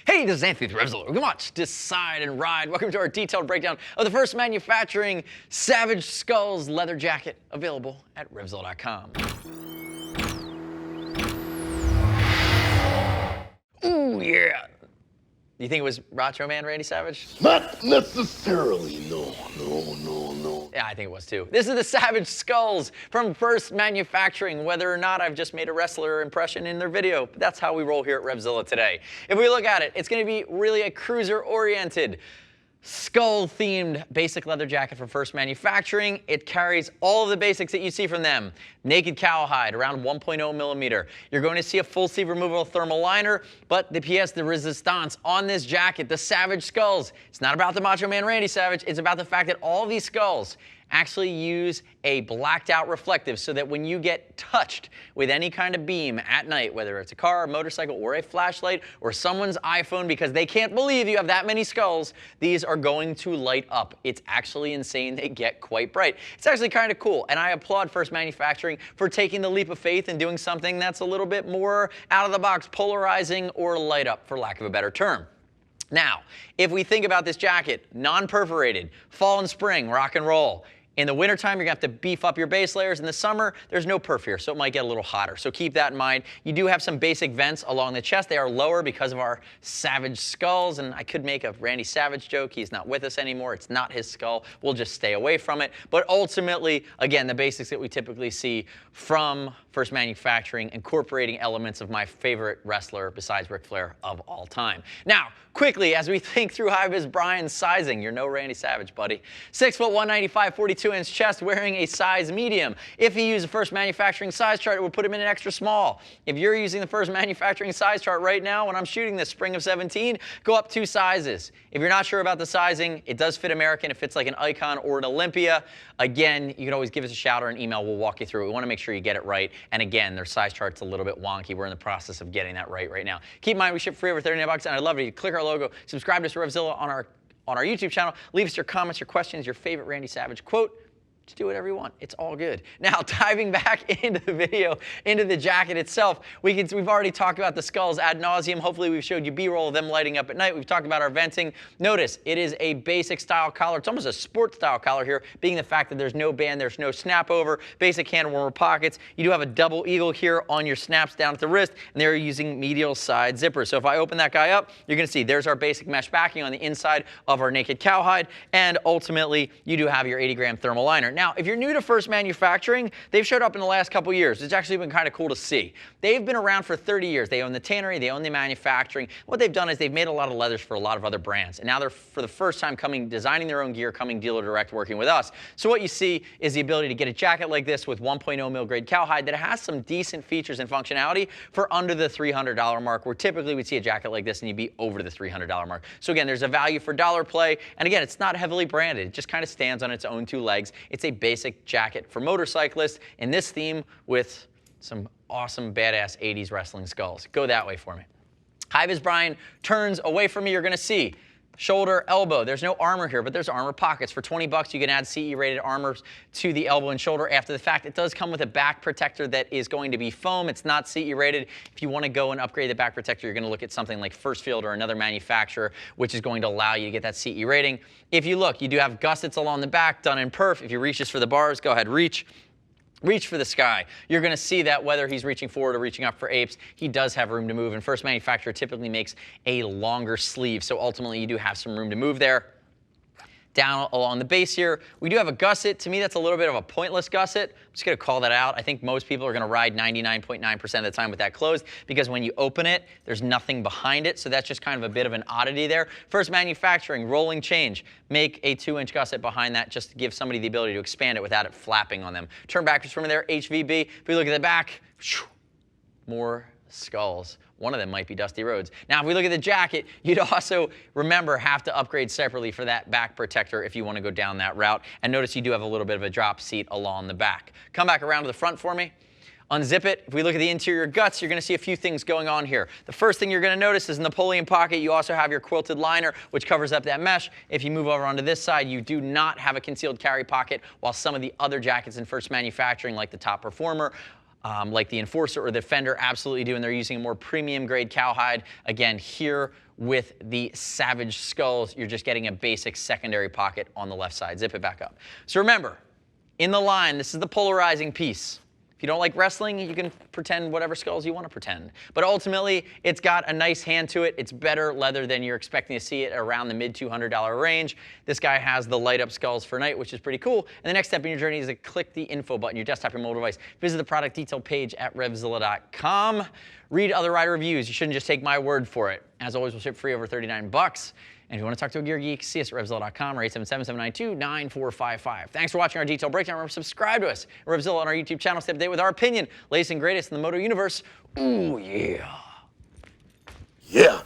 Hey, this is Anthony with RevZilla. Come on, decide and ride. Welcome to our detailed breakdown of the first manufacturing Savage Skulls leather jacket, available at RevZilla.com. Ooh, yeah. You think it was Macho Man Randy Savage? Not necessarily, no. Yeah, I think it was too. This is the Savage Skulls from First Manufacturing, whether or not I've just made a wrestler impression in their video. But that's how we roll here at RevZilla today. If we look at it, it's going to be really a cruiser-oriented, skull-themed basic leather jacket from First Manufacturing. It carries all of the basics that you see from them. Naked cowhide, around 1.0 millimeter. You're going to see a full sleeve removable thermal liner, but the pièce de résistance on this jacket, the Savage Skulls, it's not about the Macho Man Randy Savage, it's about the fact that all these skulls actually use a blacked out reflective so that when you get touched with any kind of beam at night, whether it's a car, a motorcycle, or a flashlight, or someone's iPhone, because they can't believe you have that many skulls, these are going to light up. It's actually insane. They get quite bright. It's actually kind of cool, and I applaud First Manufacturing for taking the leap of faith and doing something that's a little bit more out of the box, polarizing, or light up, for lack of a better term. Now, if we think about this jacket, non-perforated, fall and spring, rock and roll. In the wintertime, you're going to have to beef up your base layers. In the summer, there's no perf here, so it might get a little hotter. So keep that in mind. You do have some basic vents along the chest. They are lower because of our Savage Skulls, and I could make a Randy Savage joke. He's not with us anymore. It's not his skull. We'll just stay away from it. But ultimately, again, the basics that we typically see from First Manufacturing, incorporating elements of my favorite wrestler besides Ric Flair of all time. Now, quickly, as we think through High-Vis Brian's sizing, you're no Randy Savage, buddy. 6 foot 195, 42-inch chest, wearing a size medium. If he used the First Manufacturing size chart, it would put him in an extra small. If you're using the First Manufacturing size chart right now, when I'm shooting this spring of 17, go up 2 sizes. If you're not sure about the sizing, it does fit American. It fits like an Icon or an Olympia. Again, you can always give us a shout or an email. We'll walk you through it. We want to make sure you get it right. And again, their size chart's a little bit wonky. We're in the process of getting that right now. Keep in mind, we ship free over 39 bucks, and I'd love it if you click our logo, subscribe to us to RevZilla on our YouTube channel, leave us your comments, your questions, your favorite Randy Savage quote. Just do whatever you want. It's all good. Now, diving back into the video, into the jacket itself, we've already talked about the skulls ad nauseum. Hopefully, we've showed you B-roll of them lighting up at night. We've talked about our venting. Notice, it is a basic style collar. It's almost a sports style collar here, being the fact that there's no band, there's no snap over, basic hand warmer pockets. You do have a double eagle here on your snaps down at the wrist, and they're using medial side zippers. So if I open that guy up, you're going to see there's our basic mesh backing on the inside of our naked cowhide, and ultimately, you do have your 80-gram thermal liner. Now, if you're new to First Manufacturing, they've showed up in the last couple years. It's actually been kind of cool to see. They've been around for 30 years. They own the tannery, they own the manufacturing. What they've done is they've made a lot of leathers for a lot of other brands. And now they're, for the first time, designing their own gear, coming dealer direct, working with us. So what you see is the ability to get a jacket like this with 1.0 mil grade cowhide that has some decent features and functionality for under the $300 mark, where typically we'd see a jacket like this and you'd be over the $300 mark. So again, there's a value for dollar play. And again, it's not heavily branded. It just kind of stands on its own 2 legs. It's a basic jacket for motorcyclists in this theme with some awesome badass 80s wrestling skulls. Go that way for me. High-Vis Brian turns away from me. You're going to see shoulder, elbow. There's no armor here, but there's armor pockets. For 20 bucks, you can add CE-rated armor to the elbow and shoulder after the fact. It does come with a back protector that is going to be foam. It's not CE-rated. If you want to go and upgrade the back protector, you're going to look at something like First Field or another manufacturer, which is going to allow you to get that CE rating. If you look, you do have gussets along the back, done in perf. If you reach just for the bars, go ahead, reach. Reach for the sky. You're going to see that whether he's reaching forward or reaching up for apes, he does have room to move. And First Manufacturer typically makes a longer sleeve. So ultimately, you do have some room to move there. Down along the base here, we do have a gusset. To me, that's a little bit of a pointless gusset. I'm just going to call that out. I think most people are going to ride 99.9% of the time with that closed, because when you open it, there's nothing behind it. So that's just kind of a bit of an oddity there. First Manufacturing, rolling change. Make a 2-inch gusset behind that just to give somebody the ability to expand it without it flapping on them. Turn backwards from there, HVB. If we look at the back, more skulls. One of them might be Dusty Rhodes. Now, if we look at the jacket, you'd also, remember, have to upgrade separately for that back protector if you want to go down that route. And notice you do have a little bit of a drop seat along the back. Come back around to the front for me. Unzip it. If we look at the interior guts, you're going to see a few things going on here. The first thing you're going to notice is in the Napoleon pocket, you also have your quilted liner, which covers up that mesh. If you move over onto this side, you do not have a concealed carry pocket, while some of the other jackets in First Manufacturing, like the Top Performer, like the Enforcer or the Defender absolutely do, and they're using a more premium grade cowhide. Again, here with the Savage Skulls, you're just getting a basic secondary pocket on the left side. Zip it back up. So remember, in the line, this is the polarizing piece. If you don't like wrestling, you can pretend whatever skulls you want to pretend. But ultimately, it's got a nice hand to it. It's better leather than you're expecting to see it around the mid $200 range. This guy has the light up skulls for night, which is pretty cool. And the next step in your journey is to click the info button, your desktop or mobile device. Visit the product detail page at RevZilla.com. Read other rider reviews. You shouldn't just take my word for it. As always, we'll ship free over $39. And if you want to talk to a gear geek, see us at RevZilla.com or 877-792-9455. Thanks for watching our detailed breakdown. Remember, subscribe to us at RevZilla on our YouTube channel. Stay up to date with our opinion, latest and greatest in the moto universe. Ooh, yeah. Yeah,